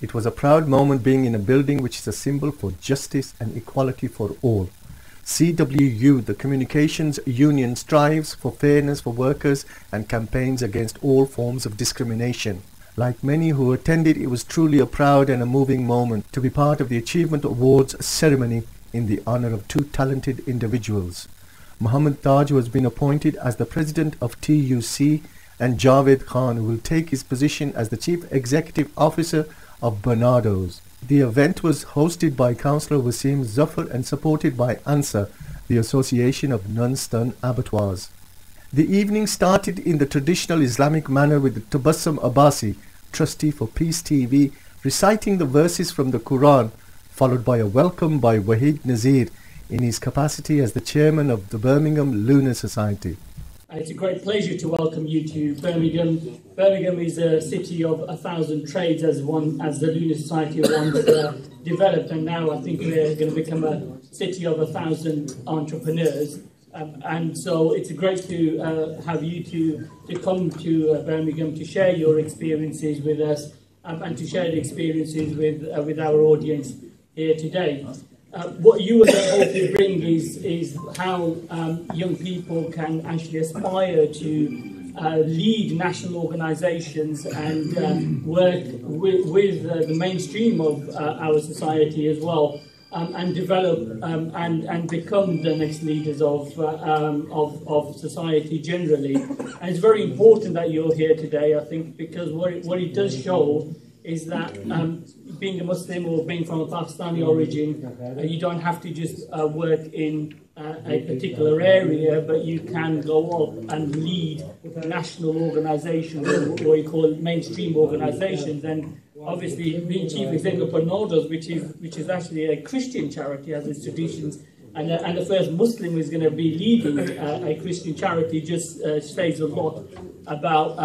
It was a proud moment being in a building which is a symbol for justice and equality for all. CWU, the communications union, strives for fairness for workers and campaigns against all forms of discrimination. Like many who attended, it was truly a proud and a moving moment to be part of the Achievement Awards ceremony in the honor of two talented individuals. Mohammad Taj, who has been appointed as the president of TUC, and Javed Khan, who will take his position as the chief executive officer of Barnardo's. The event was hosted by Councillor Waseem Zaffar and supported by ANSA, the Association of Non Stun Abattoirs. The evening started in the traditional Islamic manner with Tabassum Abbasi, trustee for Peace TV, reciting the verses from the Quran, followed by a welcome by Wahid Nazir in his capacity as the chairman of the Birmingham Lunar Society. It's a great pleasure to welcome you to Birmingham. Birmingham is a city of 1,000 trades as the Lunar Society once developed, and now I think we're going to become a city of 1,000 entrepreneurs. And so it's great to have you to come to Birmingham to share your experiences with us and to share the experiences with our audience here today. What you are going to bring is how young people can actually aspire to lead national organisations and work with the mainstream of our society as well, and develop and become the next leaders of society generally. And it's very important that you're here today, I think, because what it does show is that being a Muslim or being from a Pakistani origin, you don't have to just work in a particular area, but you can go up and lead national organisations, or what we call mainstream organisations. And obviously, being chief executive of Barnardo's, which is actually a Christian charity as its traditions, and the first Muslim who is going to be leading a Christian charity, just says a lot about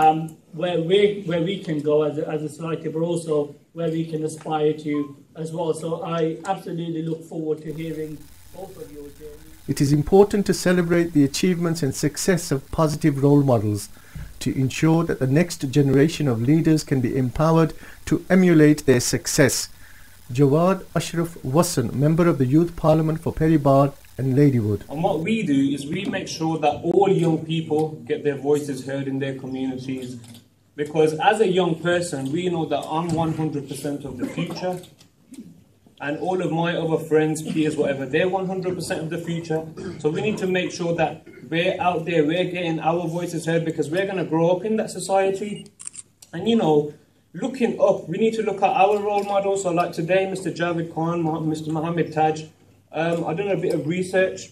where we can go as a society, but also where we can aspire to as well. So I absolutely look forward to hearing both of your journeys. It is important to celebrate the achievements and success of positive role models to ensure that the next generation of leaders can be empowered to emulate their success. Javed Ashraf Wasson, member of the Youth Parliament for Perry Barr and Ladywood. And what we do is we make sure that all young people get their voices heard in their communities. Because as a young person, we know that I'm 100% of the future. And all of my other friends, peers, whatever, they're 100% of the future. So we need to make sure that we're out there, we're getting our voices heard, because we're going to grow up in that society. And you know, looking up, we need to look at our role models. So like today, Mr. Javed Khan, Mr. Mohammad Taj, I've done a bit of research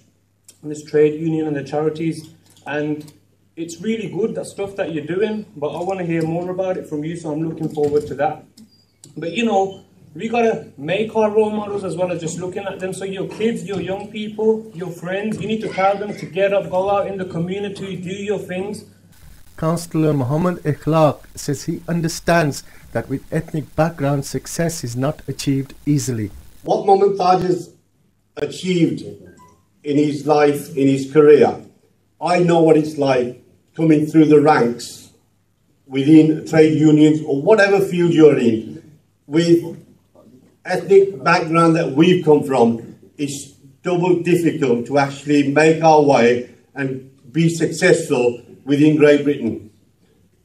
on this trade union and the charities, and it's really good, that stuff that you're doing, but I want to hear more about it from you, so I'm looking forward to that. But you know, we got to make our role models as well as just looking at them. So your kids, your young people, your friends, you need to tell them to get up, go out in the community, do your things. Councillor Muhammad Akhlaq says he understands that with ethnic background, success is not achieved easily. What Mohammad Taj has achieved in his life, in his career, I know what it's like coming through the ranks within trade unions or whatever field you're in. With ethnic background that we've come from, it's double difficult to actually make our way and be successful within Great Britain.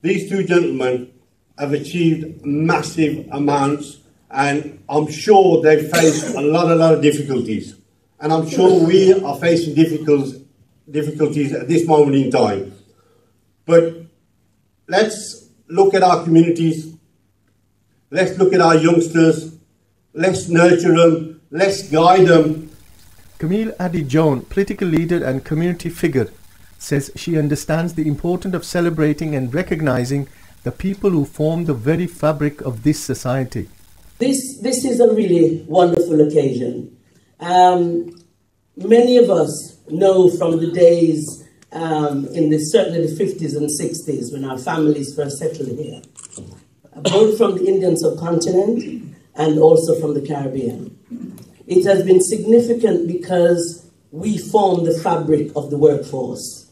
These two gentlemen have achieved massive amounts, and I'm sure they've faced a lot of difficulties. And I'm sure we are facing difficulties at this moment in time. But let's look at our communities, let's look at our youngsters, let's nurture them, let's guide them. Camille Addy-Jones, political leader and community figure, says she understands the importance of celebrating and recognizing the people who form the very fabric of this society. This is a really wonderful occasion. Many of us know from the days certainly the 50s and 60s when our families first settled here, both from the Indian subcontinent and also from the Caribbean. It has been significant because we formed the fabric of the workforce.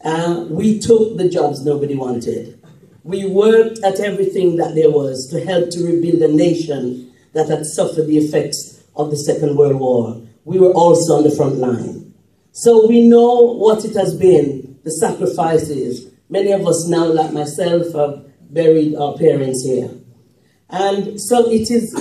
We took the jobs nobody wanted. We worked at everything that there was to help to rebuild a nation that had suffered the effects of the Second World War. We were also on the front line. So we know what it has been, the sacrifices. Many of us now, like myself, have buried our parents here. And so it is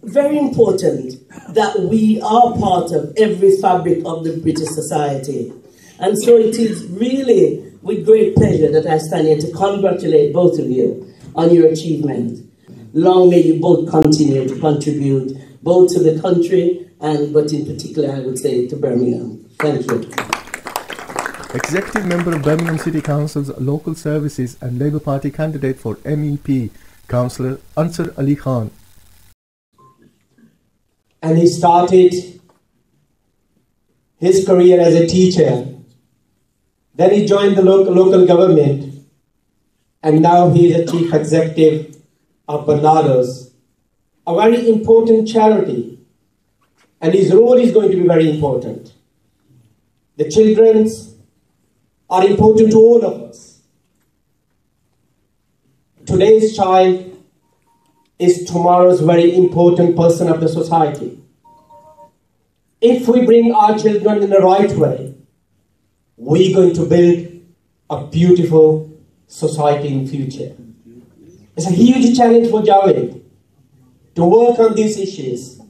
very important that we are part of every fabric of the British society. And so it is really with great pleasure that I stand here to congratulate both of you on your achievement. Long may you both continue to contribute both to the country but in particular, I would say, to Birmingham. Thank you. Executive Member of Birmingham City Council's Local Services and Labour Party candidate for MEP, Councillor Ansar Ali Khan. And he started his career as a teacher. Then he joined the local government, and now he is a chief executive of Barnardo's, a very important charity, and his role is going to be very important. The children are important to all of us. Today's child is tomorrow's very important person of the society. If we bring our children in the right way, we're going to build a beautiful society in the future. It's a huge challenge for Javed to work on these issues,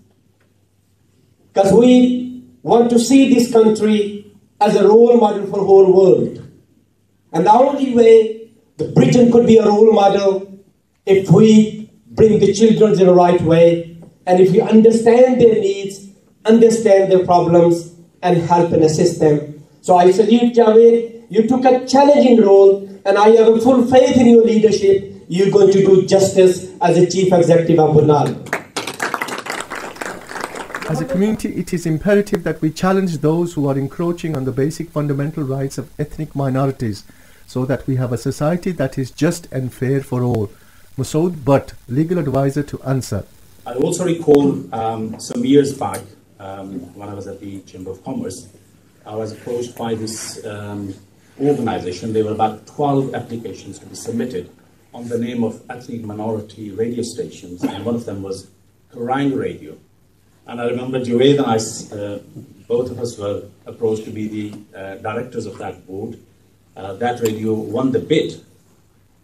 because we want to see this country as a role model for the whole world. And the only way that Britain could be a role model if we bring the children in the right way, and if we understand their needs, understand their problems, and help and assist them. So I salute Javed. You took a challenging role, and I have a full faith in your leadership. You're going to do justice as a chief executive of Barnardo. As a community, it is imperative that we challenge those who are encroaching on the basic fundamental rights of ethnic minorities, so that we have a society that is just and fair for all. Masood Butt, legal advisor to ANSA. I also recall some years back, when I was at the Chamber of Commerce, I was approached by this organization. There were about 12 applications to be submitted on the name of ethnic minority radio stations, and one of them was Cllr Radio. And I remember Javed and I, both of us were approached to be the directors of that board. That radio won the bid.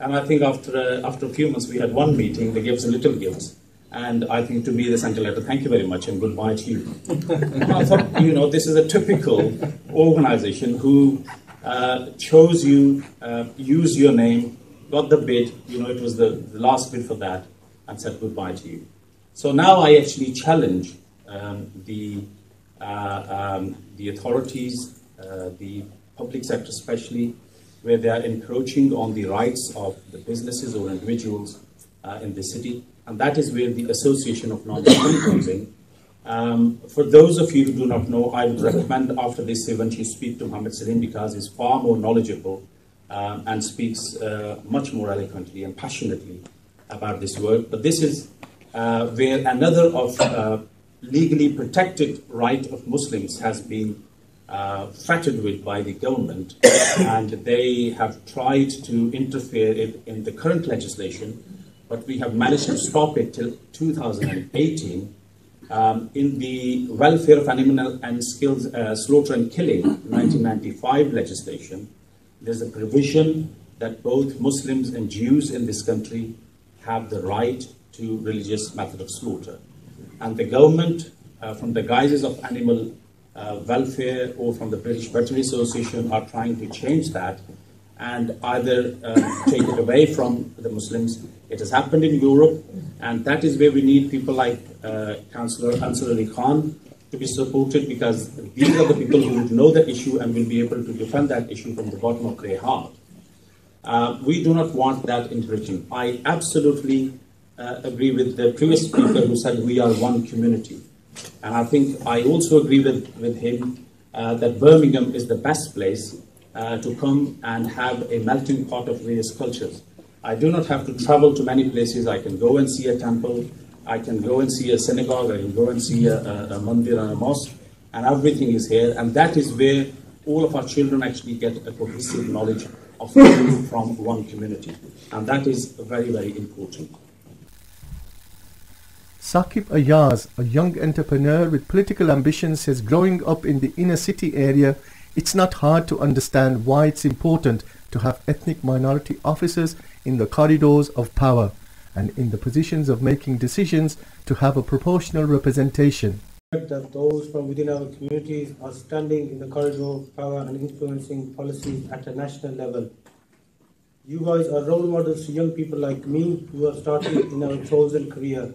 And I think after a few months, we had one meeting. They gave us a little gift. And I think to me, they sent a letter, thank you very much and goodbye to you. And I thought, you know, this is a typical organization who chose you, used your name, got the bid, you know, it was the last bid for that, and said goodbye to you. So now I actually challenge the authorities, the public sector especially, where they are encroaching on the rights of the businesses or individuals in the city. And that is where the Association of Non Stun comes in. For those of you who do not know, I would recommend after this event you speak to Mohammad Saleem, because he's far more knowledgeable and speaks much more eloquently and passionately about this work. But this is where another of legally protected right of Muslims has been fettered with by the government, and they have tried to interfere in the current legislation, but we have managed to stop it till 2018. In the Welfare of Animal and Skills, Slaughter and Killing 1995 legislation, there's a provision that both Muslims and Jews in this country have the right to religious method of slaughter. And the government, from the guises of animal welfare or from the British Veterinary Association, are trying to change that and either take it away from the Muslims. It has happened in Europe, and that is where we need people like Councillor Ansar Ali Khan to be supported, because these are the people who would know the issue and will be able to defend that issue from the bottom of their heart. We do not want that intervention. I absolutely agree with the previous speaker who said we are one community. And I think I also agree with him that Birmingham is the best place to come and have a melting pot of various cultures. I do not have to travel to many places. I can go and see a temple, I can go and see a synagogue, I can go and see a mandir and a mosque, and everything is here. And that is where all of our children actually get a cohesive knowledge of people from one community. And that is very, very important. Saqib Ayaz, a young entrepreneur with political ambitions, says growing up in the inner city area, it's not hard to understand why it's important to have ethnic minority officers in the corridors of power and in the positions of making decisions to have a proportional representation. That those from within our communities are standing in the corridor of power and influencing policies at a national level. You guys are role models to young people like me who are starting in our chosen career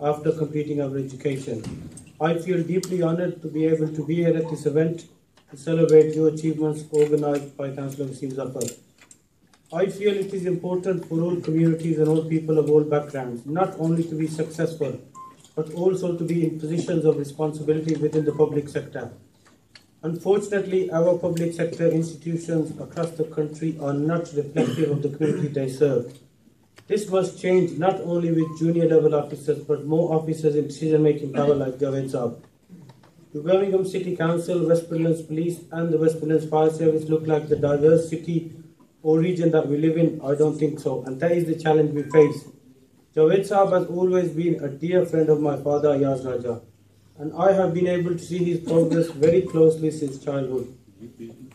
after completing our education. I feel deeply honoured to be able to be here at this event to celebrate your achievements organised by Councillor Waseem Zaffar. I feel it is important for all communities and all people of all backgrounds not only to be successful, but also to be in positions of responsibility within the public sector. Unfortunately, our public sector institutions across the country are not reflective of the community they serve. This must change not only with junior level officers, but more officers in decision-making power like Javed Saab. The Birmingham City Council, West Midlands Police and the West Midlands Fire Service look like the diverse city or region that we live in? I don't think so, and that is the challenge we face. Javed Saab has always been a dear friend of my father Ayaz Raja, and I have been able to see his progress very closely since childhood.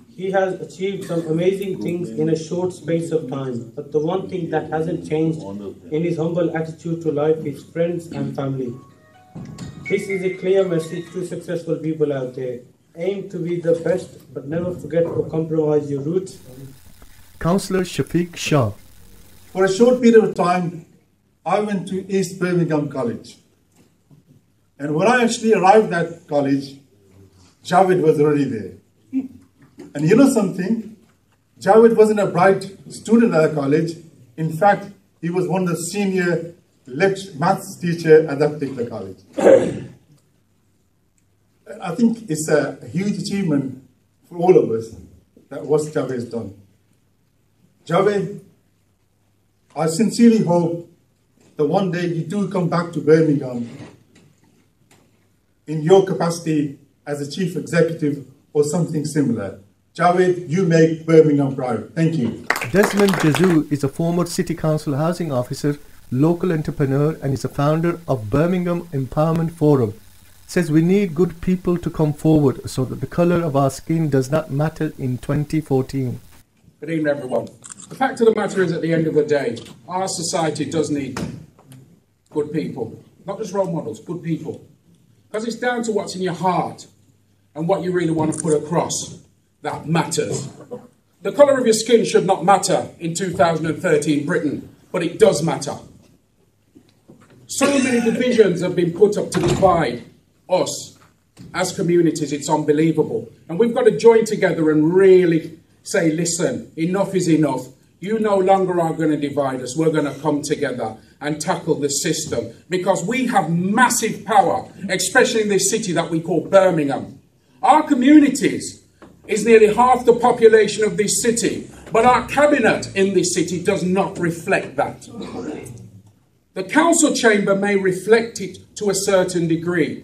He has achieved some amazing things in a short space of time, but the one thing that hasn't changed in his humble attitude to life is friends and family. This is a clear message to successful people out there. Aim to be the best, but never forget or compromise your roots. Councillor Shafiq Shah. For a short period of time, I went to East Birmingham College. And when I actually arrived at college, Javed was already there. And you know something? Javed wasn't a bright student at the college. In fact, he was one of the senior maths teachers at that particular college. I think it's a huge achievement for all of us that what Javed has done. Javed, I sincerely hope that one day you do come back to Birmingham in your capacity as a chief executive or something similar. Javed, you make Birmingham proud. Thank you. Desmond Jazoo is a former City Council housing officer, local entrepreneur, and is a founder of Birmingham Empowerment Forum. Says we need good people to come forward so that the colour of our skin does not matter in 2014. Good evening, everyone. The fact of the matter is, at the end of the day, our society does need good people. Not just role models, good people. Because it's down to what's in your heart and what you really want to put across that matters. The colour of your skin should not matter in 2013 Britain, but it does matter. So many divisions have been put up to divide us as communities. It's unbelievable. And we've got to join together and really say, listen, enough is enough. You no longer are going to divide us. We're going to come together and tackle the system, because we have massive power, especially in this city that we call Birmingham. Our communities is nearly half the population of this city, but our cabinet in this city does not reflect that. The council chamber may reflect it to a certain degree,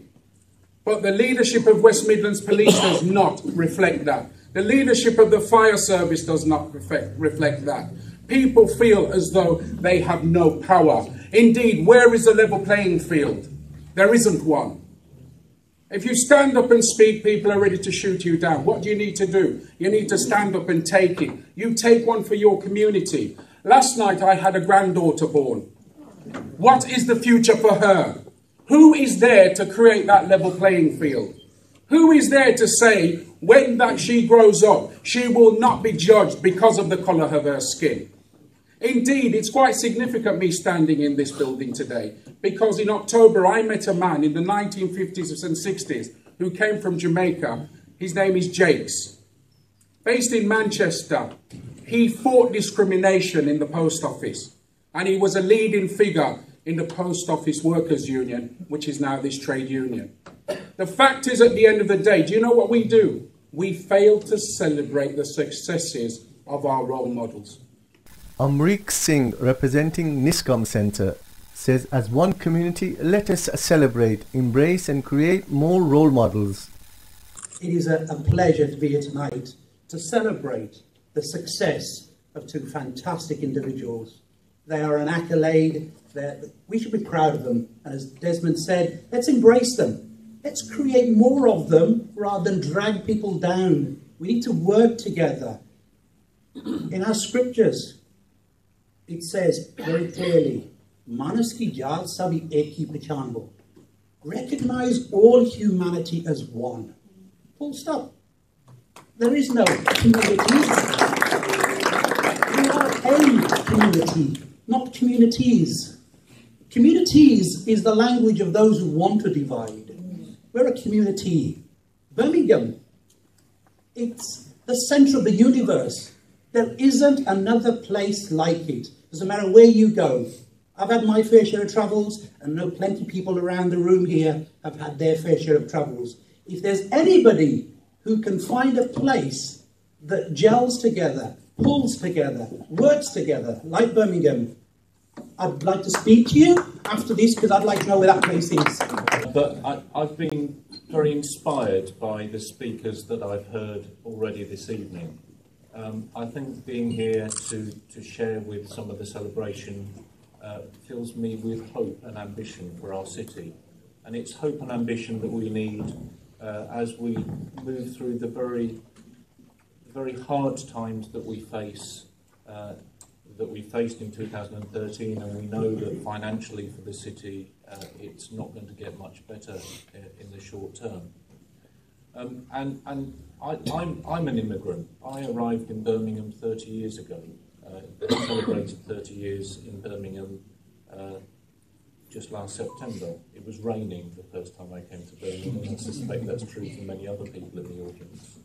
but the leadership of West Midlands Police does not reflect that. The leadership of the fire service does not reflect that. People feel as though they have no power. Indeed, where is the level playing field? There isn't one. If you stand up and speak, people are ready to shoot you down. What do you need to do? You need to stand up and take it. You take one for your community. Last night I had a granddaughter born. What is the future for her? Who is there to create that level playing field? Who is there to say when that she grows up, she will not be judged because of the colour of her skin? Indeed, it's quite significant me standing in this building today, because in October I met a man in the 1950s and 60s who came from Jamaica. His name is Jakes. Based in Manchester, he fought discrimination in the post office, and he was a leading figure in the Post Office Workers Union, which is now this trade union. The fact is, at the end of the day, do you know what we do? We fail to celebrate the successes of our role models. Amrik Singh, representing Niscom Centre, says as one community, let us celebrate, embrace and create more role models. It is a pleasure to be here tonight to celebrate the success of two fantastic individuals. They are an accolade. We should be proud of them. And as Desmond said, let's embrace them. Let's create more of them rather than drag people down. We need to work together. In our scriptures, it says very clearly, Manas ki jaat sabhi ek hi pehchan ho. Recognize all humanity as one. Full stop. There is no communities. We are a community, not communities. Communities is the language of those who want to divide. We're a community. Birmingham, it's the centre of the universe. There isn't another place like it. Doesn't matter where you go. I've had my fair share of travels, and I know plenty of people around the room here have had their fair share of travels. If there's anybody who can find a place that gels together, pulls together, works together, like Birmingham, I'd like to speak to you after this because I'd like to know where that place is. But I've been very inspired by the speakers that I've heard already this evening. I think being here to share with some of the celebration fills me with hope and ambition for our city. And it's hope and ambition that we need as we move through the very hard times that we face, that we faced in 2013, and we know that financially for the city it's not going to get much better in the short term. And I'm an immigrant. I arrived in Birmingham 30 years ago. I celebrated 30 years in Birmingham just last September. It was raining the first time I came to Birmingham, and I suspect that's true for many other people in the audience.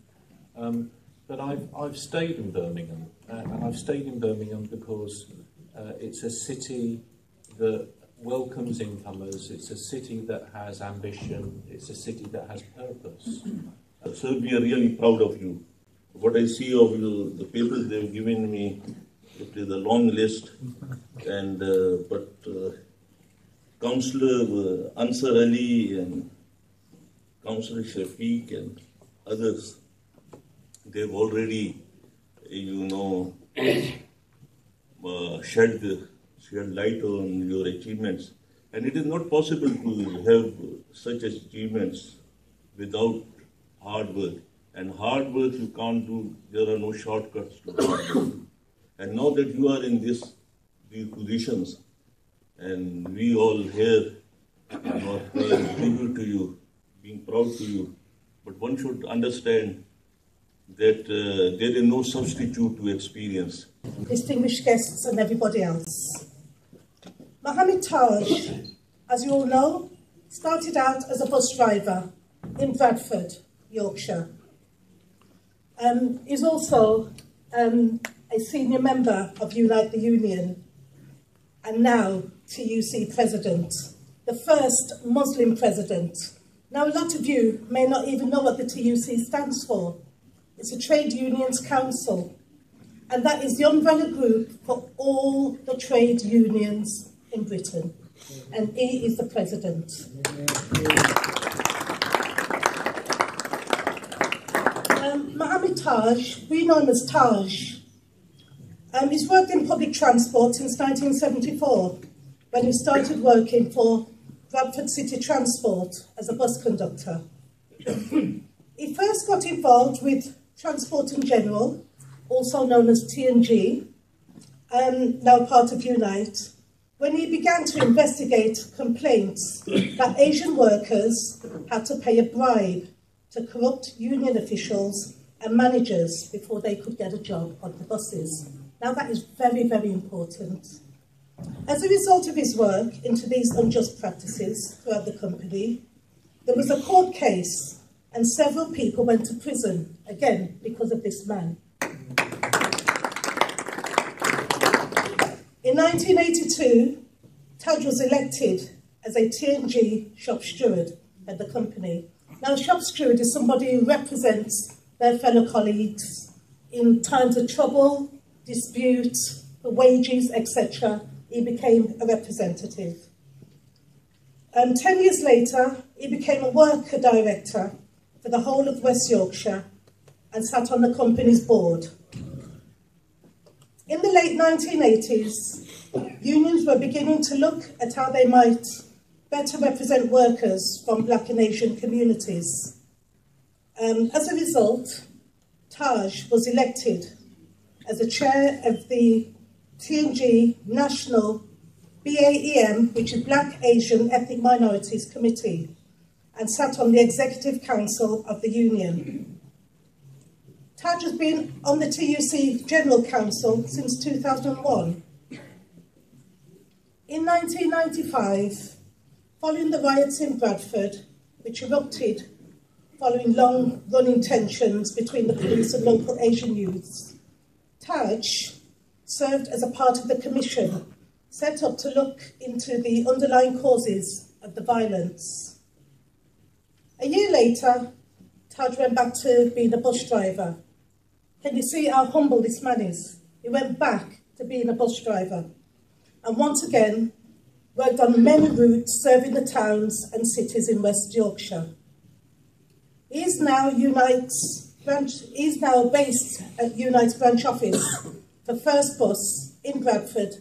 But I've stayed in Birmingham, and I've stayed in Birmingham because it's a city that welcomes incomers, it's a city that has ambition, it's a city that has purpose. So we are really proud of you. What I see of you, the papers they've given me, it is a long list, and Councillor Ansar Ali and Councillor Shafiq and others, they've already, shed light on your achievements. And it is not possible to have such achievements without hard work. And hard work you can't do, there are no shortcuts to hard work. And now that you are in these positions, and we all here are paying tribute to you, being proud to you, but one should understand that there is no substitute to experience. Distinguished guests and everybody else. Mohammad Taj, as you all know, started out as a bus driver in Bradford, Yorkshire. He's also a senior member of Unite the Union and now TUC president, the first Muslim president. Now, a lot of you may not even know what the TUC stands for. It's a Trade Unions Council, and that is the umbrella group for all the trade unions in Britain, and he is the president. Mohammad Taj, we know him as Taj. He's worked in public transport since 1974, when he started working for Bradford City Transport as a bus conductor. He first got involved with Transport in General, also known as T&G, now part of Unite, when he began to investigate complaints that Asian workers had to pay a bribe to corrupt union officials and managers before they could get a job on the buses. Now that is very, very important. As a result of his work into these unjust practices throughout the company, there was a court case and several people went to prison, again, because of this man. In 1982, Taj was elected as a T&G shop steward at the company. Now, a shop steward is somebody who represents their fellow colleagues in times of trouble, dispute, wages, etc. He became a representative. 10 years later, he became a worker director for the whole of West Yorkshire and sat on the company's board. In the late 1980s, unions were beginning to look at how they might better represent workers from Black and Asian communities. As a result, Taj was elected as the chair of the TNG National BAEM, which is Black Asian Ethnic Minorities Committee, and sat on the Executive Council of the Union. Taj has been on the TUC General Council since 2001. In 1995, following the riots in Bradford, which erupted following long-running tensions between the police and local Asian youths, Taj served as a part of the commission set up to look into the underlying causes of the violence. A year later, Taj went back to being a bus driver. Can you see how humble this man is? He went back to being a bus driver and once again worked on many routes serving the towns and cities in West Yorkshire. He is now based at Unite's branch office for First Bus in Bradford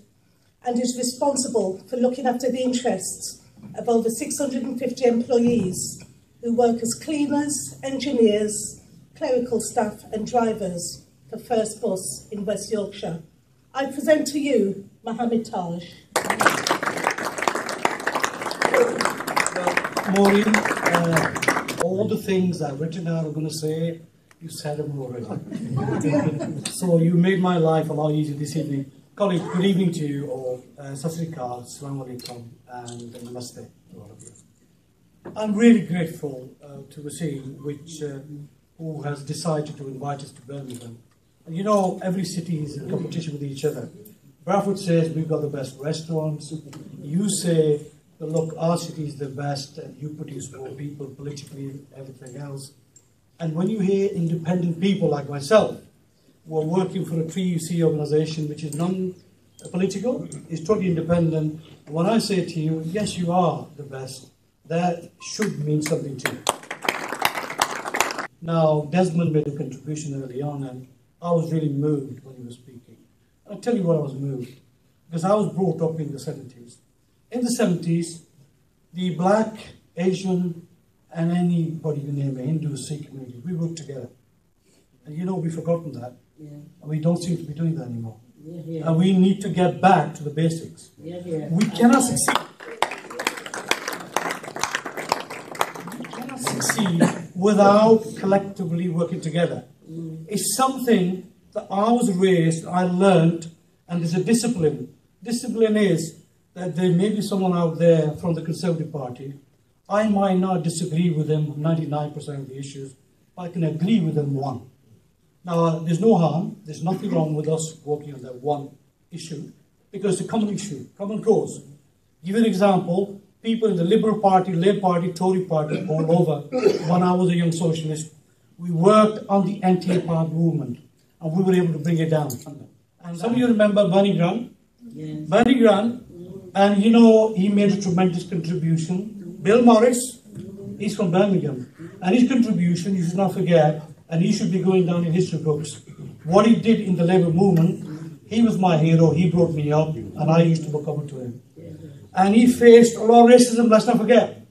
and is responsible for looking after the interests of over 650 employees who work as cleaners, engineers, clerical staff and drivers for First Bus in West Yorkshire. I present to you Mohammad Taj. Maureen, all the things I've written down I'm going to say, you said them already. So you made my life a lot easier this evening. Colleagues, good evening to you all. Sat Sri Akal, Assalamu Alaikum, and Namaste to all of you. I'm really grateful to Waseem, who has decided to invite us to Birmingham. And you know, every city is in competition with each other. Bradford says we've got the best restaurants. You say, look, our city is the best, and you produce more people politically, everything else. And when you hear independent people like myself, who are working for a TUC organisation which is non-political, is totally independent, when I say to you, yes, you are the best, that should mean something to you. Now, Desmond made a contribution early on, and I was really moved when he was speaking. I'll tell you what I was moved, because I was brought up in the 70s. In the 70s, the Black, Asian, and anybody you name it, Hindu, Sikh community, we worked together. And you know, we've forgotten that. Yeah. And we don't seem to be doing that anymore. Yeah, yeah. And we need to get back to the basics. Yeah, yeah. We cannot succeed. We cannot succeed without collectively working together. It's something that I was raised, I learned, and there's a discipline. Discipline is that there may be someone out there from the Conservative Party. I might not disagree with them on 99% of the issues, but I can agree with them one. Now, there's no harm, there's nothing wrong with us working on that one issue, because it's a common issue, common cause. Give an example, people in the Liberal Party, Labour Party, Tory Party, all over, when I was a young socialist, we worked on the anti-apartheid movement, and we were able to bring it down. And some of you remember Bernie Grant? Yes. Bernie Grant, and you know, he made a tremendous contribution. Bill Morris, he's from Birmingham, and his contribution, you should not forget, and he should be going down in history books. What he did in the labour movement, he was my hero, he brought me up, and I used to look up to him. And he faced a lot of racism, let's not forget.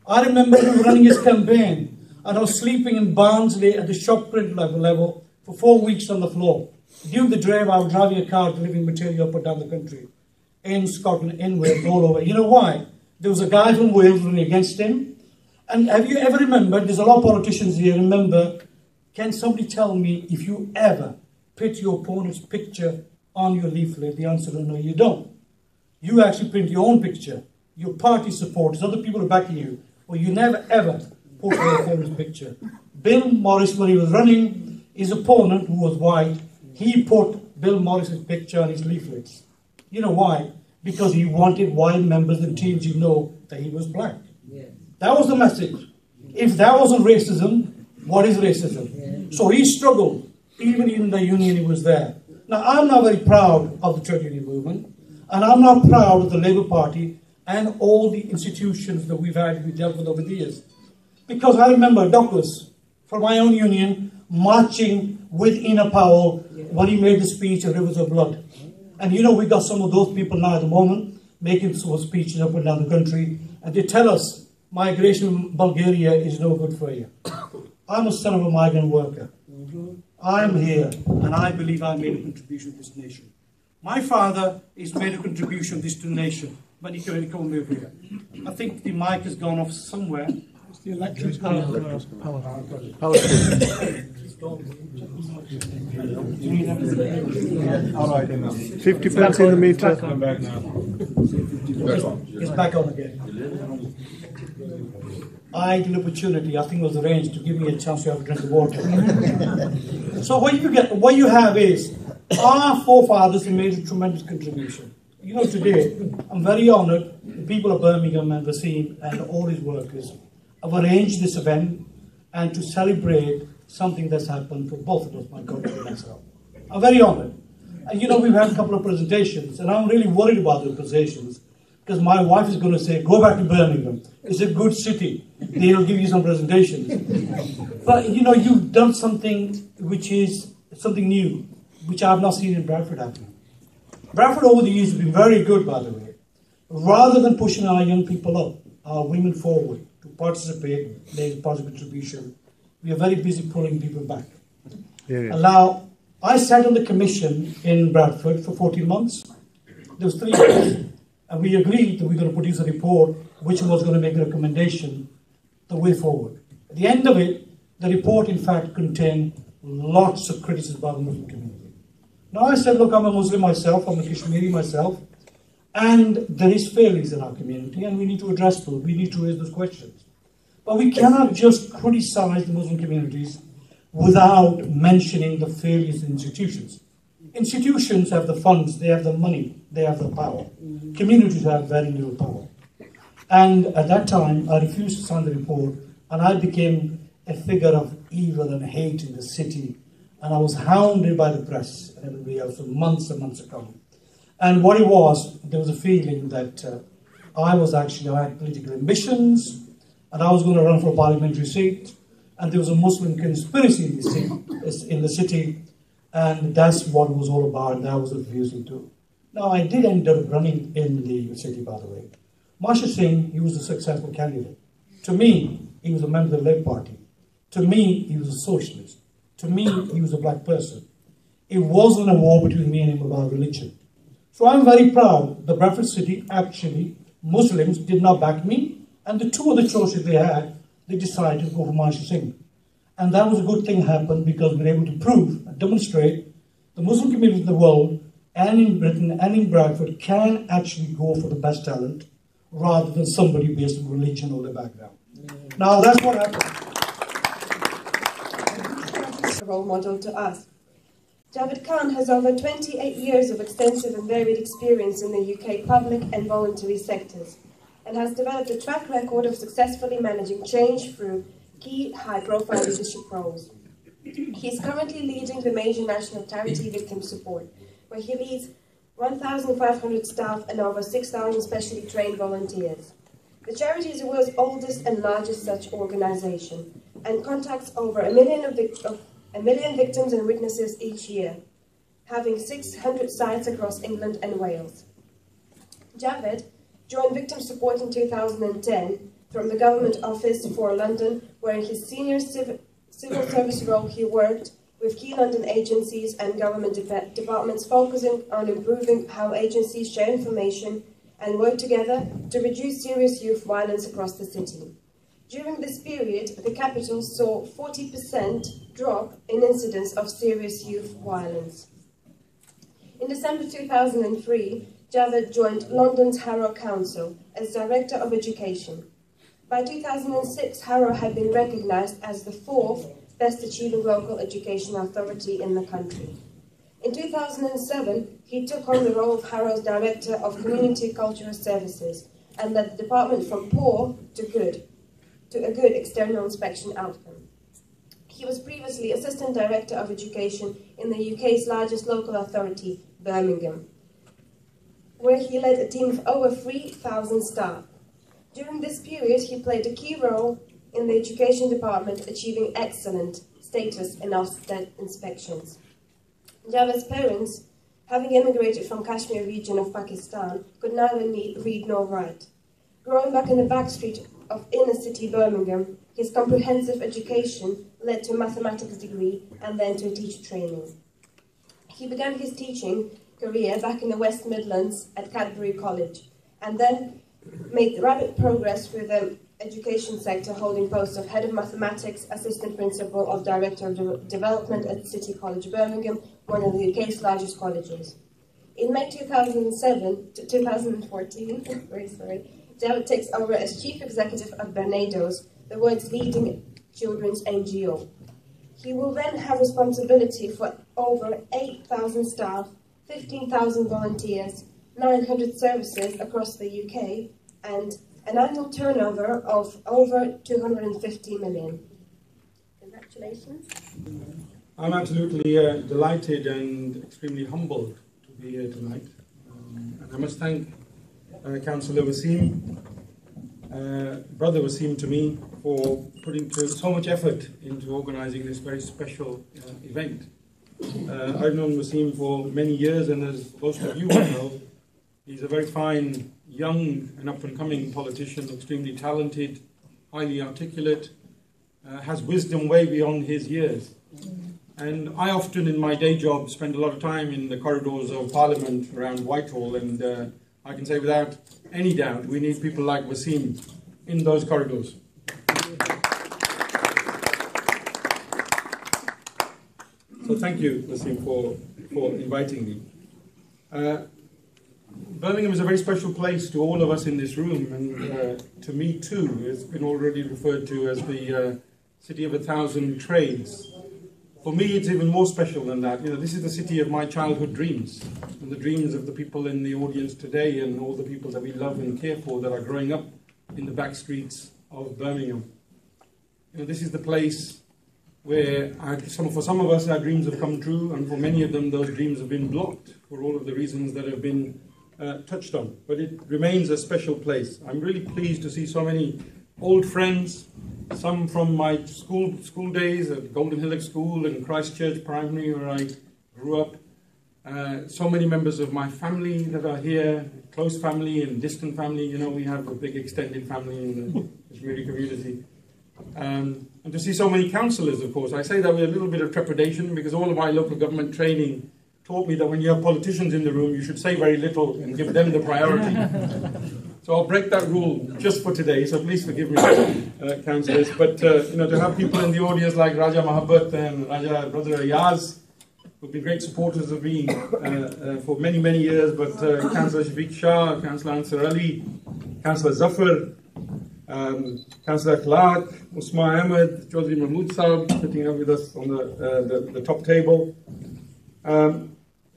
I remember we were running his campaign, and I was sleeping in Barnsley at the shop print level for 4 weeks on the floor. During the drive, I was driving a car delivering material up and down the country, in Scotland, in Wales, all over. You know why? There was a guy from Wales running against him. And have you ever remembered, there's a lot of politicians here, remember, can somebody tell me if you ever put your opponent's picture on your leaflet? The answer is no, you don't. You actually print your own picture, your party supporters, other people are backing you, but you never ever put your opponent's picture. Bill Morris, when he was running, his opponent, who was white, he put Bill Morris's picture on his leaflets. You know why? Because he wanted white members and teams to know that he was black. Yeah. That was the message. If that wasn't racism, what is racism? Yeah. So he struggled. Even in the union, he was there. Now, I'm not very proud of the trade union movement, and I'm not proud of the Labour Party and all the institutions that we've dealt with over the years. Because I remember Douglas, from my own union, marching with Ina Powell when he made the speech of Rivers of Blood. And you know, we got some of those people now at the moment making sort of speeches up and down the country, and they tell us migration in Bulgaria is no good for you. I'm a son of a migrant worker. I'm here, and I believe I made a contribution to this nation. My father has made a contribution to this nation, but he can come over here. I think the mic has gone off somewhere. It's the electric power. All right, 50 pence in the meter. It's back on again. I had an opportunity, I think it was arranged, to give me a chance to have a drink of water. So what you have is, our forefathers have made a tremendous contribution. You know, today, I'm very honoured, the people of Birmingham and Waseem and all his workers have arranged this event and to celebrate something that's happened for both of us, my country and myself. I'm very honoured. And you know, we've had a couple of presentations, and I'm really worried about those presentations, because my wife is going to say, go back to Birmingham. It's a good city. They'll give you some presentations. But, you know, you've done something which is something new, which I've not seen in Bradford happen. Bradford over the years has been very good, by the way. Rather than pushing our young people up, our women forward to participate, make positive contribution, we are very busy pulling people back. And now, I sat on the commission in Bradford for 14 months. There was 3 years. And we agreed that we're going to produce a report which was going to make a recommendation the way forward. At the end of it, the report in fact contained lots of criticism about the Muslim community. Now I said, look, I'm a Muslim myself, I'm a Kashmiri myself, and there is failings in our community and we need to address those, we need to raise those questions. But we cannot just criticize the Muslim communities without mentioning the failures in institutions. Institutions have the funds, they have the money, they have the power. Communities have very little power. And at that time, I refused to sign the report, and I became a figure of evil and hate in the city. And I was hounded by the press and everybody else for months and months to come. And what it was, there was a feeling that I had political ambitions, and I was going to run for a parliamentary seat, and there was a Muslim conspiracy in the city, and that's what it was all about, and I was refusing to. Now, I did end up running in the city, by the way. Marsha Singh, he was a successful candidate. To me, he was a member of the Labour Party. To me, he was a socialist. To me, he was a black person. It wasn't a war between me and him about religion. So I'm very proud that Bradford City, actually, Muslims did not back me, and the 2 other choices they had, they decided to go for Marsha Singh. And that was a good thing happened because we were able to prove and demonstrate the Muslim community in the world and in Britain and in Bradford can actually go for the best talent rather than somebody based on religion or their background. Now that's what happened. A role model to us. Javed Khan has over 28 years of extensive and varied experience in the UK public and voluntary sectors and has developed a track record of successfully managing change through key high-profile leadership roles. He is currently leading the major national charity Victim Support, where he leads 1,500 staff and over 6,000 specially trained volunteers. The charity is the world's oldest and largest such organisation and contacts over a million victims and witnesses each year, having 600 sites across England and Wales. Javed joined Victim Support in 2010 from the Government Office for London, where in his senior civil service role he worked with key London agencies and government departments focusing on improving how agencies share information and work together to reduce serious youth violence across the city. During this period, the capital saw 40% drop in incidents of serious youth violence. In December 2003, Javed joined London's Harrow Council as Director of Education. By 2006, Harrow had been recognised as the 4th best achieving local education authority in the country. In 2007, he took on the role of Harrow's Director of Community Cultural Services and led the department from poor to a good external inspection outcome. He was previously Assistant Director of Education in the UK's largest local authority, Birmingham, where he led a team of over 3,000 staff. During this period, he played a key role in the education department, achieving excellent status in Ofsted inspections. Javed's parents, having immigrated from Kashmir region of Pakistan, could neither read nor write. Growing up in the backstreet of inner city Birmingham, his comprehensive education led to a mathematics degree and then to a teacher training. He began his teaching career back in the West Midlands at Cadbury College, and then made rapid progress through the education sector, holding posts of Head of Mathematics, Assistant Principal of Director of Development at City College Birmingham, one of the UK's largest colleges. In May 2014, Javed takes over as Chief Executive of Barnardo's, the world's leading children's NGO. He will then have responsibility for over 8,000 staff, 15,000 volunteers, 900 services across the UK, and an annual turnover of over 250 million. Congratulations. I'm absolutely delighted and extremely humbled to be here tonight. And I must thank Councillor Waseem, Brother Waseem to me, for putting so much effort into organising this very special event. I've known Waseem for many years, and as most of you will know, he's a very fine, young and up-and-coming politician, extremely talented, highly articulate, has wisdom way beyond his years. And I often, in my day job, spend a lot of time in the corridors of Parliament around Whitehall, and I can say without any doubt, we need people like Waseem in those corridors. So thank you, Waseem, for inviting me. Birmingham is a very special place to all of us in this room, and to me too. It's been already referred to as the city of 1,000 trades. For me, it's even more special than that. You know, this is the city of my childhood dreams, and the dreams of the people in the audience today, and all the people that we love and care for that are growing up in the back streets of Birmingham. You know, this is the place where, for some of us, our dreams have come true, and for many of them, those dreams have been blocked for all of the reasons that have been touched on. But it remains a special place. I'm really pleased to see so many old friends, some from my school days at Golden Hillock School and Christchurch Primary, where I grew up. So many members of my family that are here, close family and distant family. You know, we have a big extended family in the Kashmiri community. And to see so many councillors, of course. I say that with a little bit of trepidation, because all of my local government training taught me that when you have politicians in the room, you should say very little and give them the priority. So I'll break that rule just for today, so please forgive me, councillors. But you know, to have people in the audience like Raja Mohabbat and Raja Brother Ayaz, who've been great supporters of me for many, many years, but Councillor Shafiq Shah, Councillor Ansar Ali, Councillor Zaffar, Councillor Clark, Usma Ahmed, Chaudhry Mahmood Saab, sitting up with us on the top table.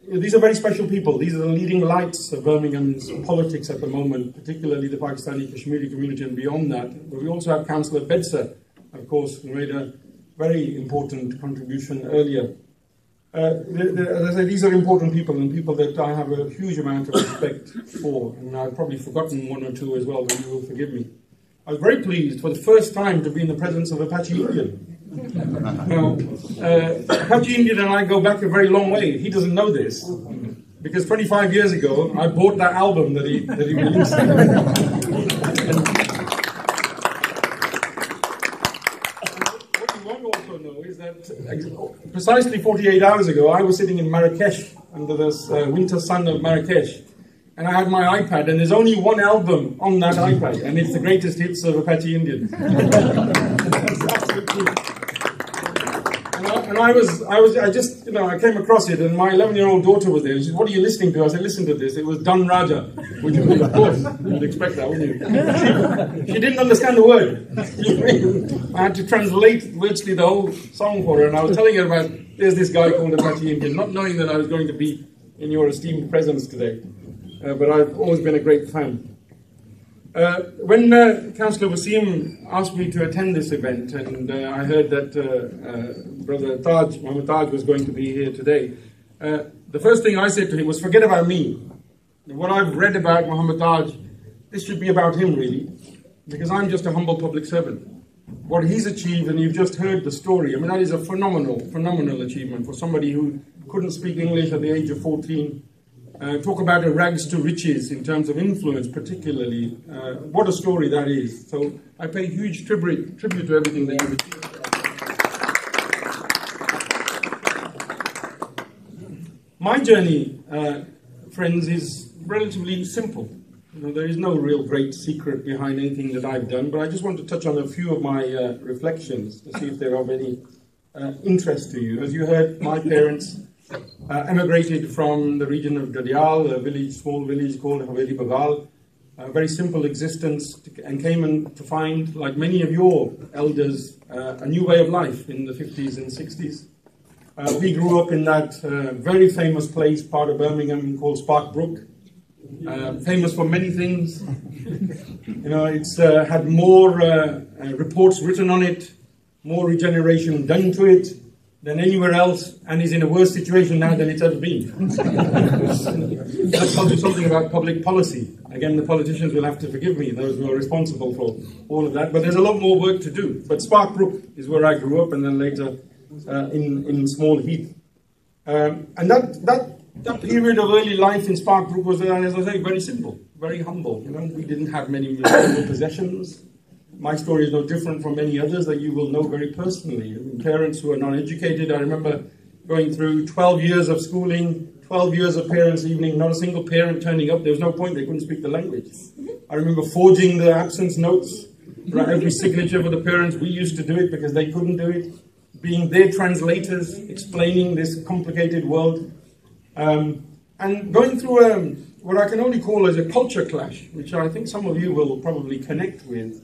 These are very special people. These are the leading lights of Birmingham's politics at the moment, particularly the Pakistani Kashmiri community and beyond that. But we also have Councillor Bedser, of course, who made a very important contribution earlier. As I say, these are important people, and people that I have a huge amount of respect for, and I've probably forgotten one or two as well, but you will forgive me. I was very pleased for the first time to be in the presence of Apache Indian. Now, Apache Indian and I go back a very long way. He doesn't know this, because 25 years ago, I bought that album that he released. What you won't also know is that precisely 48 hours ago, I was sitting in Marrakesh, under this winter sun of Marrakesh, and I had my iPad, and there's only one album on that iPad, and it's the greatest hits of Apache Indian. That's absolutely. And I just, you know, I came across it, and my 11-year-old daughter was there. She said, "What are you listening to?" I said, "Listen to this." It was Dun Raja, which, of course, you would expect that, wouldn't you? She didn't understand the word. I had to translate virtually the whole song for her, and I was telling her about, there's this guy called Apache Indian, not knowing that I was going to be in your esteemed presence today. But I've always been a great fan. When Councillor Waseem asked me to attend this event, and I heard that Brother Taj, Mohammad Taj, was going to be here today, the first thing I said to him was, forget about me. What I've read about Mohammad Taj, this should be about him, really, because I'm just a humble public servant. what he's achieved, and you've just heard the story. I mean, that is a phenomenal achievement for somebody who couldn't speak English at the age of 14. Talk about a rags to riches in terms of influence, particularly. What a story that is. So I pay huge tribute to everything that you've achieved. My journey, friends, is relatively simple. You know, there is no real great secret behind anything that I've done, but I just want to touch on a few of my reflections to see if they're of any interest to you. As you heard, my parents emigrated from the region of Dadial, a small village called Haveli Bagal, a very simple existence, and came to find, like many of your elders, a new way of life in the 50s and 60s. We grew up in that very famous place, part of Birmingham, called Spark Brook. Famous for many things. You know, it's had more reports written on it, more regeneration done to it than anywhere else, and is in a worse situation now than it's ever been. That tells you something about public policy. Again, the politicians will have to forgive me, those who are responsible for all of that, but there's a lot more work to do. But Spark Brook is where I grew up, and then later in Small Heath. And that period of early life in Spark Brook was, as I say, very simple, very humble. You know, we didn't have many material possessions. My story is no different from many others that you will know very personally. I mean, parents who are non-educated, I remember going through 12 years of schooling, 12 years of parents' evening, not a single parent turning up. There was no point, they couldn't speak the language. I remember forging the absence notes for every signature for the parents. We used to do it because they couldn't do it. Being their translators, explaining this complicated world. And going through what I can only call as a culture clash, which I think some of you will probably connect with.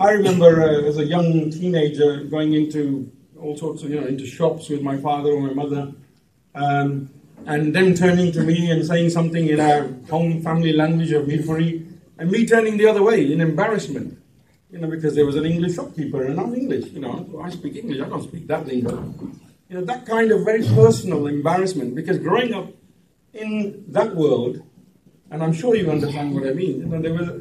I remember as a young teenager going into all sorts of, into shops with my father or my mother, and them turning to me and saying something in our home family language of Mirpuri, and me turning the other way in embarrassment, because there was an English shopkeeper and I'm English, I speak English, I don't speak that lingo. That kind of very personal embarrassment, because growing up in that world, and I'm sure you understand what I mean,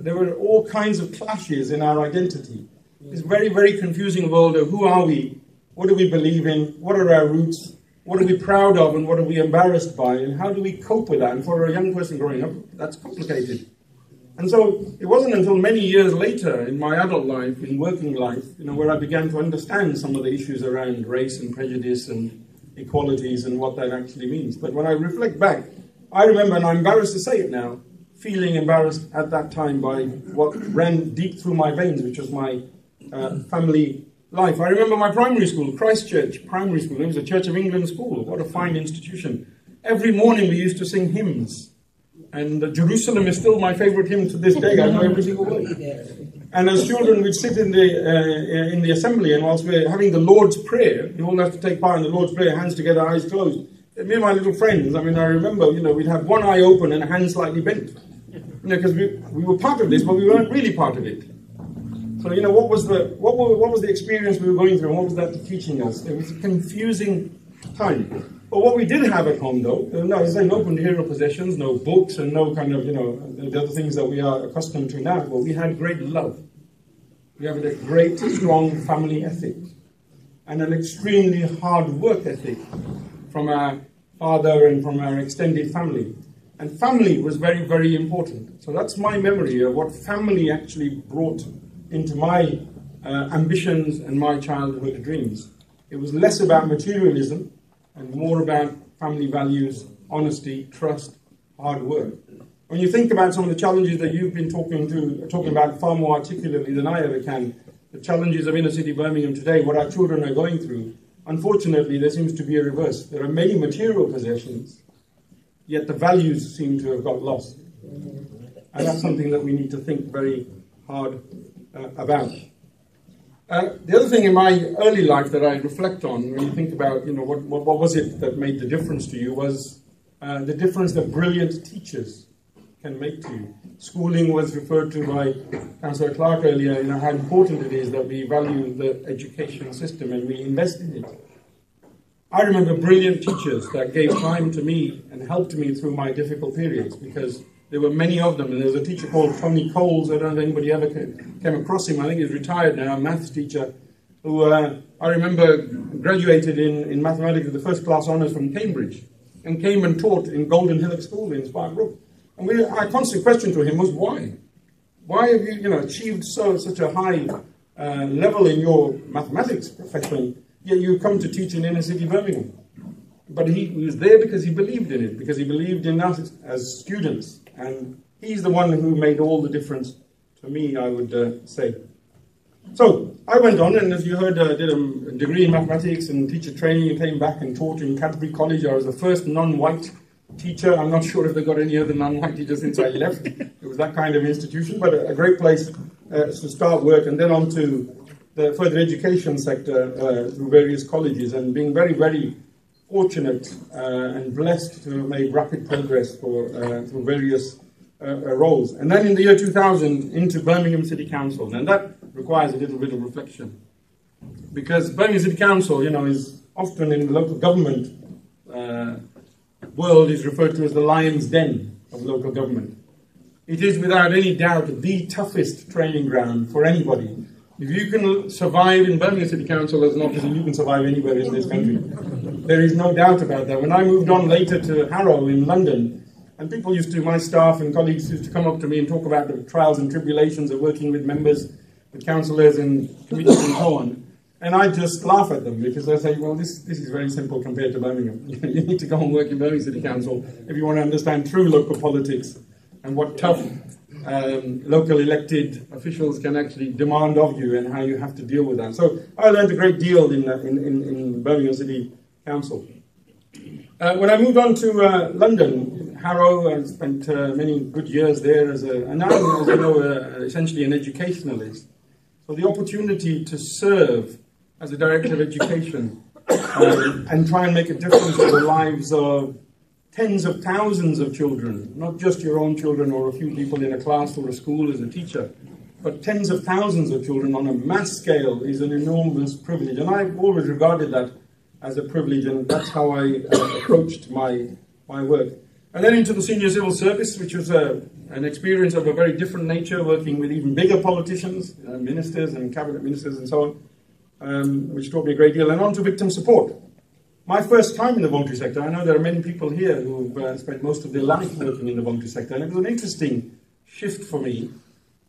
there were all kinds of clashes in our identity. This very, very confusing world of who are we, what do we believe in, what are our roots, what are we proud of and what are we embarrassed by, and how do we cope with that? And for a young person growing up, that's complicated. And so it wasn't until many years later in my adult life, in working life, where I began to understand some of the issues around race and prejudice and equalities and what that actually means. But when I reflect back, I remember, and I'm embarrassed to say it now, feeling embarrassed at that time by what ran deep through my veins, which was my family life. I remember my primary school, Christchurch Primary School. It was a Church of England school. What a fine institution. Every morning we used to sing hymns. And Jerusalem is still my favorite hymn to this day. I know every single word. And as children, we'd sit in the assembly, and whilst we're having the Lord's Prayer, you all have to take part in the Lord's Prayer, hands together, eyes closed. And me and my little friends, I remember, we'd have one eye open and a hand slightly bent. Because we were part of this, but we weren't really part of it. So, what was the experience we were going through, and what was that teaching us? It was a confusing time. But what we did have at home, though, as I say, no material possessions, no books, and no kind of, the other things that we are accustomed to now. But we had great love. We had a great, strong family ethic, and an extremely hard work ethic from our father and from our extended family. And family was very, very important. So that's my memory of what family actually brought into my ambitions and my childhood dreams. It was less about materialism and more about family values, honesty, trust, hard work. When you think about some of the challenges that you've been talking about far more articulately than I ever can, the challenges of inner city Birmingham today, what our children are going through, unfortunately there seems to be a reverse. There are many material possessions, yet the values seem to have got lost. And that's something that we need to think very hard about. The other thing in my early life that I reflect on when you think about, what was it that made the difference to you was the difference that brilliant teachers can make to you. Schooling was referred to by Councillor Clark earlier, how important it is that we value the education system and we invest in it. I remember brilliant teachers that gave time to me and helped me through my difficult periods, because There were many of them, and there was a teacher called Tony Coles. I don't know if anybody ever came across him. I think he's retired now, a maths teacher, who I remember graduated in mathematics with the first class honours from Cambridge, and came and taught in Golden Hillock School in Spark Brook. And our constant question to him was, why? Why have you, achieved such a high level in your mathematics profession, yet you come to teach in inner city Birmingham? But he was there because he believed in it, because he believed in us as students. And he's the one who made all the difference to me, I would say. So I went on, and as you heard, I did a degree in mathematics and teacher training, and came back and taught in Cadbury College. I was the first non-white teacher. I'm not sure if they got any other non-white teachers since I left. It was that kind of institution, but a great place to start work, and then on to the further education sector through various colleges, and being very, very fortunate and blessed to have made rapid progress through various roles. And then in the year 2000, into Birmingham City Council, and that requires a little bit of reflection. Because Birmingham City Council, is often in the local government world is referred to as the lion's den of local government. It is without any doubt the toughest training ground for anybody. If you can survive in Birmingham City Council as an officer, you can survive anywhere in this country. There is no doubt about that. When I moved on later to Harrow in London, and people used to, my staff and colleagues used to come up to me and talk about the trials and tribulations of working with members, with councillors and committees and so on. And I just laugh at them, because I say, well, this is very simple compared to Birmingham. You need to go and work in Birmingham City Council if you want to understand true local politics and what tough local elected officials can actually demand of you, and how you have to deal with that. So I learned a great deal in Birmingham City Council. When I moved on to London, Harrow, I spent many good years there and now, as you know, essentially an educationalist. So the opportunity to serve as a director of education and try and make a difference in the lives of tens of thousands of children, not just your own children or a few people in a class or a school as a teacher, but tens of thousands of children on a mass scale is an enormous privilege. And I've always regarded that as a privilege, and that's how I approached my work. And then into the senior civil service, which was an experience of a very different nature, working with even bigger politicians, ministers and cabinet ministers and so on, which taught me a great deal. And on to victim support. My first time in the voluntary sector. I know there are many people here who've spent most of their life working in the voluntary sector, and it was an interesting shift for me.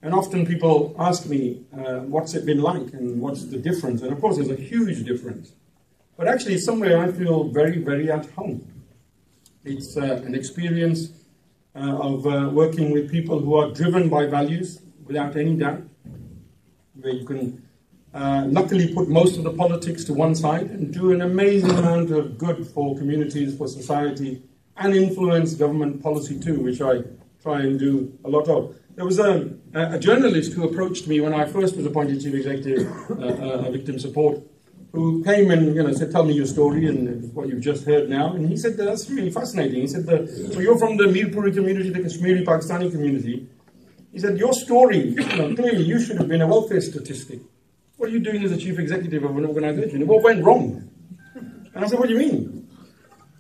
And often people ask me, what's it been like and what's the difference? And of course there's a huge difference. But actually somewhere I feel very, very at home. It's an experience of working with people who are driven by values, without any doubt, where you can luckily put most of the politics to one side and do an amazing amount of good for communities, for society, and influence government policy too, which I try and do a lot of. There was a journalist who approached me when I first was appointed Chief Executive of Victim Support, who came and said, tell me your story and what you've just heard now. And he said, that's really fascinating. He said, so you're from the Mirpuri community, the Kashmiri Pakistani community. He said, your story, clearly you should have been a welfare statistic. What are you doing as a chief executive of an organization? What went wrong? And I said, what do you mean?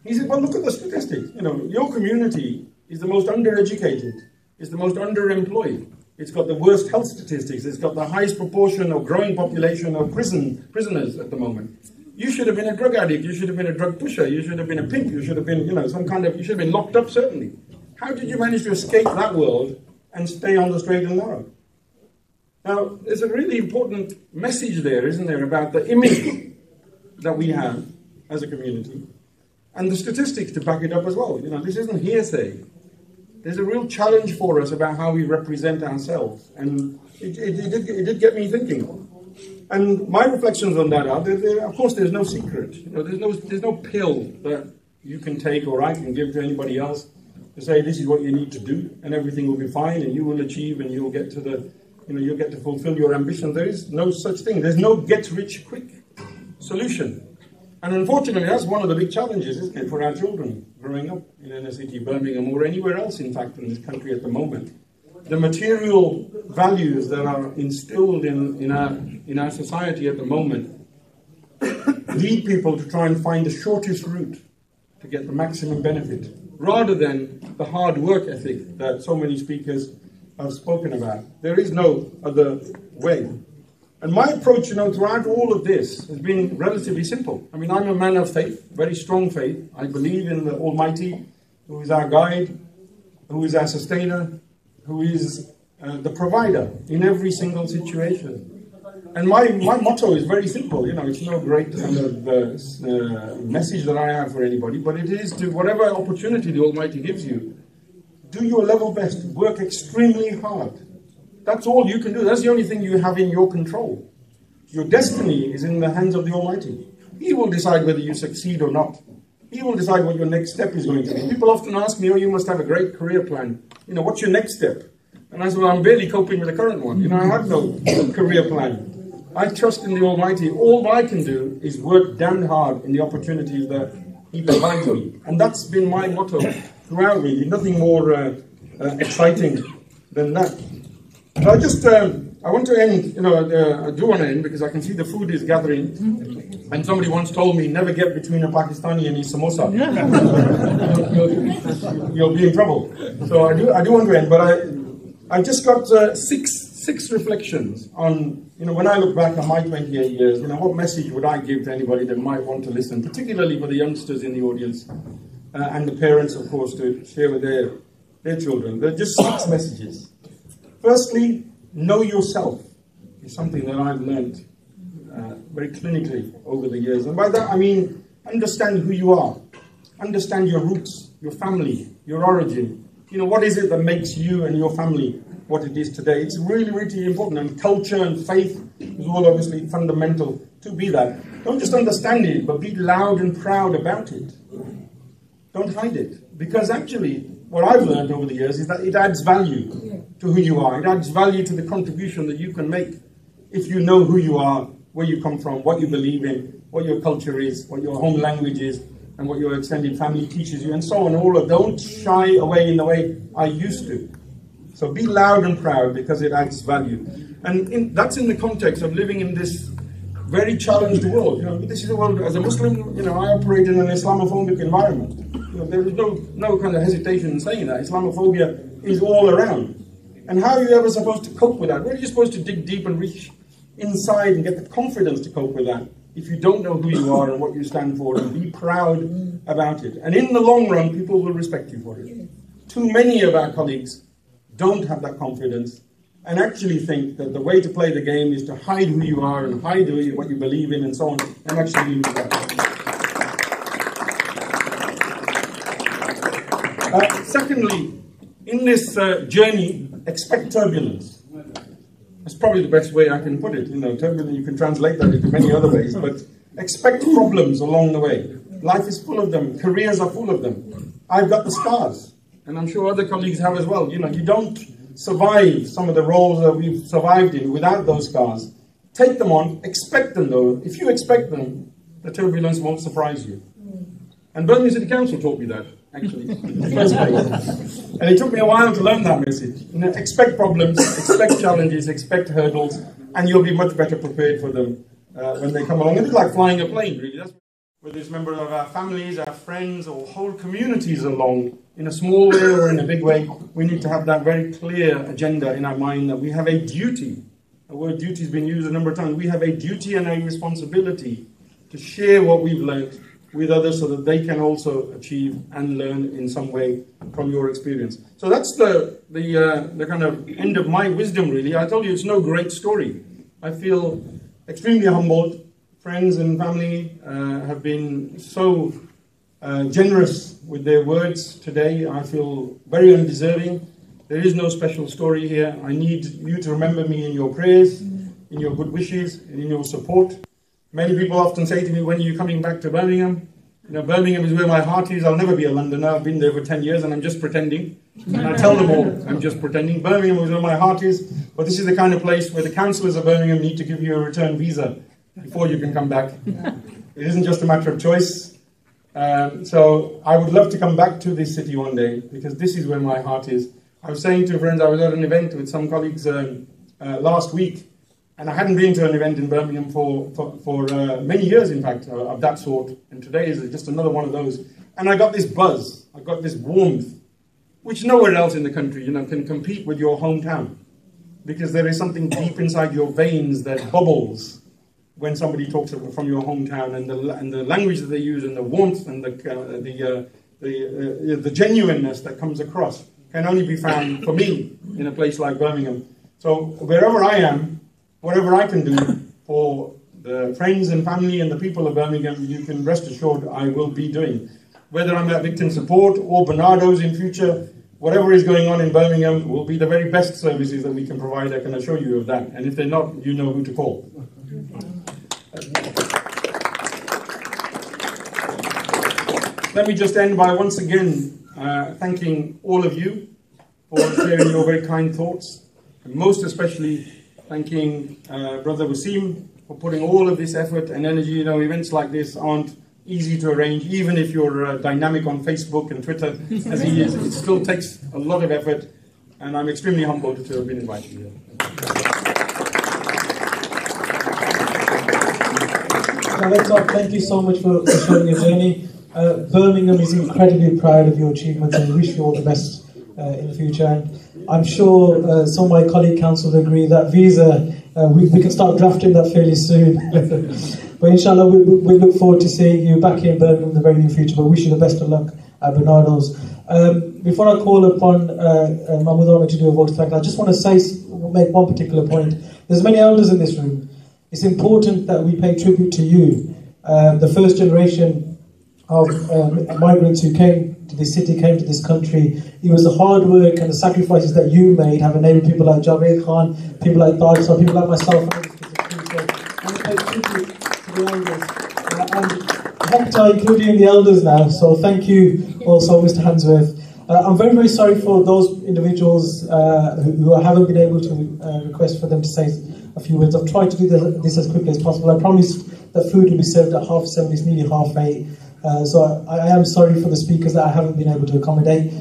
He said, well, look at the statistics. Your community is the most undereducated, is the most underemployed. It's got the worst health statistics. It's got the highest proportion of growing population of prisoners at the moment. You should have been a drug addict. You should have been a drug pusher. You should have been a pimp. You should have been, you should have been locked up, certainly. How did you manage to escape that world and stay on the straight and narrow? Now, there's a really important message there, isn't there, about the image that we have as a community, and the statistics to back it up as well. This isn't hearsay. There's a real challenge for us about how we represent ourselves, and it did get me thinking. And my reflections on that are, of course, there's no secret. There's no pill that you can take or I can give to anybody else to say this is what you need to do, and everything will be fine, and you will achieve, and you'll get to you'll get to fulfill your ambition. There is no such thing. There's no get-rich-quick solution. And unfortunately, that's one of the big challenges, isn't it, for our children growing up in inner city Birmingham or anywhere else, in fact, in this country at the moment. The material values that are instilled in our society at the moment lead people to try and find the shortest route to get the maximum benefit rather than the hard work ethic that so many speakers have spoken about. There is no other way. And my approach, throughout all of this has been relatively simple. I mean, I'm a man of faith, very strong faith. I believe in the Almighty, who is our guide, who is our sustainer, who is the provider in every single situation. And my motto is very simple. It's no great kind of message that I have for anybody, but it is to whatever opportunity the Almighty gives you, do your level best, work extremely hard. That's all you can do. That's the only thing you have in your control. Your destiny is in the hands of the Almighty. He will decide whether you succeed or not. He will decide what your next step is going to be. People often ask me, you must have a great career plan. What's your next step? And I said, well, I'm barely coping with the current one. I have no career plan. I trust in the Almighty. All I can do is work damn hard in the opportunities that He provides me. And that's been my motto throughout, really. Nothing more exciting than that. So I want to end, I do want to end because I can see the food is gathering. And somebody once told me, never get between a Pakistani and his samosa. You'll be in trouble. So I do want to end, but I've just got six reflections on, when I look back on my 28 years, what message would I give to anybody that might want to listen, particularly for the youngsters in the audience and the parents, of course, to share with their children. There are just 6 messages. Firstly, know yourself is something that I've learned very clinically over the years. And by that, I mean, understand who you are. Understand your roots, your family, your origin. What is it that makes you and your family what it is today? It's really, really important. And culture and faith is all obviously fundamental to be that. Don't just understand it, but be loud and proud about it. Don't hide it. Because actually, what I've learned over the years is that it adds value to who you are. It adds value to the contribution that you can make if you know who you are, where you come from, what you believe in, what your culture is, what your home language is, and what your extended family teaches you, and so on. All of don't shy away in the way I used to. So be loud and proud because it adds value. And that's in the context of living in this very challenged world. This is a world, as a Muslim, I operate in an Islamophobic environment. There is no kind of hesitation in saying that. Islamophobia is all around. And how are you ever supposed to cope with that? Where are you supposed to dig deep and reach inside and get the confidence to cope with that if you don't know who you are and what you stand for, and be proud about it? And in the long run, people will respect you for it. Too many of our colleagues don't have that confidence and actually think that the way to play the game is to hide who you are and hide what you believe in and so on, and actually lose that. Secondly, in this journey, expect turbulence. That's probably the best way I can put it. Turbulence, you can translate that into many other ways, but expect problems along the way. Life is full of them. Careers are full of them. I've got the scars, and I'm sure other colleagues have as well. You don't survive some of the roles that we've survived in without those scars. Take them on, expect them though. If you expect them, the turbulence won't surprise you. And Birmingham City Council taught me that, actually, in the first place. And it took me a while to learn that message. Expect problems, expect challenges, expect hurdles, and you'll be much better prepared for them when they come along. It's like flying a plane, really. That's whether it's members of our families, our friends, or whole communities along, in a small way or in a big way, we need to have that very clear agenda in our mind that we have a duty. The word duty has been used a number of times. We have a duty and a responsibility to share what we've learned with others so that they can also achieve and learn in some way from your experience. So that's the kind of end of my wisdom, really. I told you it's no great story. I feel extremely humbled. Friends and family have been so generous with their words today. I feel very undeserving. There is no special story here. I need you to remember me in your prayers, in your good wishes, and in your support. Many people often say to me, when are you coming back to Birmingham? Birmingham is where my heart is. I'll never be a Londoner. I've been there for 10 years and I'm just pretending. And I tell them all, I'm just pretending. Birmingham is where my heart is. But this is the kind of place where the councillors of Birmingham need to give you a return visa before you can come back. It isn't just a matter of choice. So I would love to come back to this city one day because this is where my heart is. I was saying to friends, I was at an event with some colleagues last week. And I hadn't been to an event in Birmingham for many years, in fact, of that sort. And today is just another one of those. And I got this buzz, I got this warmth, which nowhere else in the country, can compete with your hometown. Because there is something deep inside your veins that bubbles when somebody talks from your hometown, and the language that they use, and the warmth, and the genuineness that comes across can only be found, for me, in a place like Birmingham. So wherever I am, whatever I can do for the friends and family and the people of Birmingham, you can rest assured I will be doing. Whether I'm at victim support or Barnardo's in future, whatever is going on in Birmingham will be the very best services that we can provide, I can assure you of that. And if they're not, you know who to call. Let me just end by once again thanking all of you for sharing your very kind thoughts, and most especially thanking Brother Waseem for putting all of this effort and energy. Events like this aren't easy to arrange, even if you're dynamic on Facebook and Twitter, as he is. It still takes a lot of effort, and I'm extremely humbled to have been invited here. Thank you so much for sharing your journey. Birmingham is incredibly proud of your achievements, and wish you all the best in the future. And I'm sure some of my colleague councils agree that visa, we can start drafting that fairly soon. But inshallah, we look forward to seeing you back in Birmingham in the very near future. But wish you the best of luck at Barnardo's. Before I call upon Mahmoud Ahmed to do a vote of thanks, I just want to make one particular point. There's many elders in this room. It's important that we pay tribute to you, the first generation of migrants who came to this city, came to this country. It was the hard work and the sacrifices that you made have enabled people like Javed Khan, people like Taj, so people like myself, and others to succeed. So I want to pay tribute to the elders. And Hector, including the elders now, so thank you also, Mr. Hansworth. I'm very, very sorry for those individuals who I haven't been able to request for them to say a few words. I've tried to do this as quickly as possible. I promised that food will be served at 7:30, it's nearly 8:30. So I am sorry for the speakers that I haven't been able to accommodate.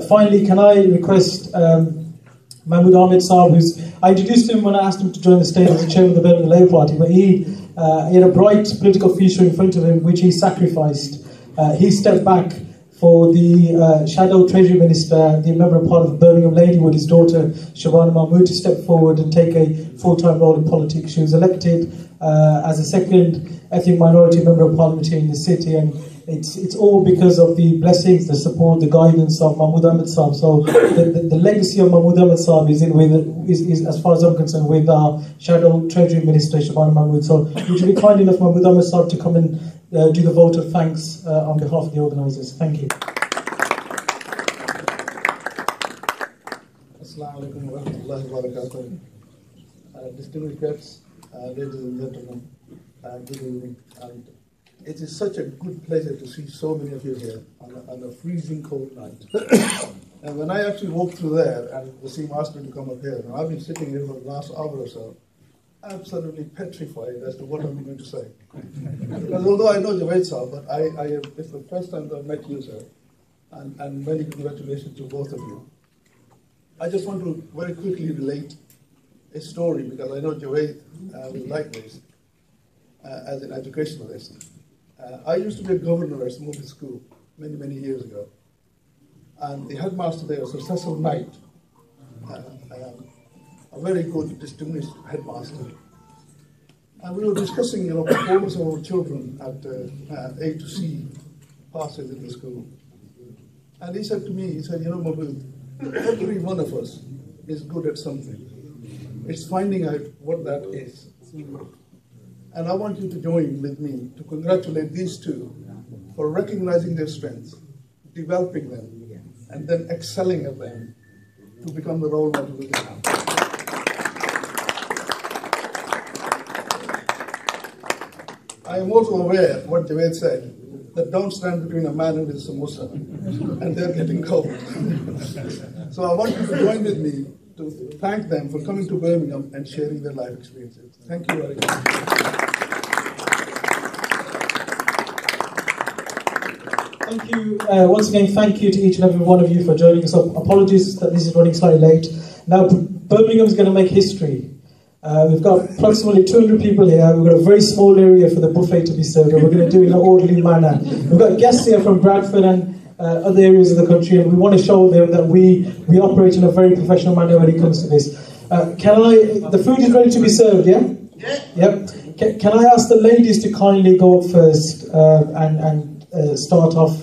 Finally, can I request Mahmoud Ahmed Saab, I introduced him when I asked him to join the stage as the chairman of the Birmingham Labour Party, but he had a bright political future in front of him, which he sacrificed. He stepped back for the Shadow Treasury Minister, the Member of Parliament of Birmingham, Ladywood, his daughter Shabana Mahmood, to step forward and take a full-time role in politics. She was elected as a second ethnic minority Member of Parliament here in the city, and it's all because of the blessings, the support, the guidance of Mahmoud Ahmed Saab. So the legacy of Mahmoud Ahmed Saab is, as far as I'm concerned, with our Shadow Treasury Minister Shabana Mahmood. So would you be kind enough, Mahmoud Ahmed Saab, to come and do the vote of thanks on behalf of the organisers. Thank you. Assalamu alaikum wa rahmatullahi wa barakatuh. Distinguished guests, ladies and gentlemen, good evening. And it is such a good pleasure to see so many of you here on a freezing cold night. And when I actually walked through there, and Waseem asked me to come up here, and I've been sitting here for the last hour or so, absolutely petrified as to what I'm going to say. Because although I know Javed sir, but it's the first time that I've met you, sir, and many congratulations to both of you. I just want to very quickly relate a story, because I know Javed will like this as an educationalist. I used to be a governor at Smoothie School many, many years ago. And the headmaster there was Cecil Knight, a very good, distinguished headmaster. And we were discussing, performance of our children at A to C passes in the school. And he said to me, Mahmood, every one of us is good at something. It's finding out what that is. And I want you to join with me to congratulate these two for recognizing their strengths, developing them, and then excelling at them to become the role model they become. I am also aware of what Javed said, that don't stand between a man and his samosa, and they're getting cold. So I want you to join with me to thank them for coming to Birmingham and sharing their life experiences. Thank you very much. Thank you. Once again, thank you to each and every one of you for joining us. Apologies that this is running slightly late. Now, Birmingham is going to make history. We've got approximately 200 people here. We've got a very small area for the buffet to be served, and we're going to do it in an orderly manner. We've got guests here from Bradford and other areas of the country, and we want to show them that we operate in a very professional manner when it comes to this. The food is ready to be served, yeah? Yep. Can I ask the ladies to kindly go up first and start off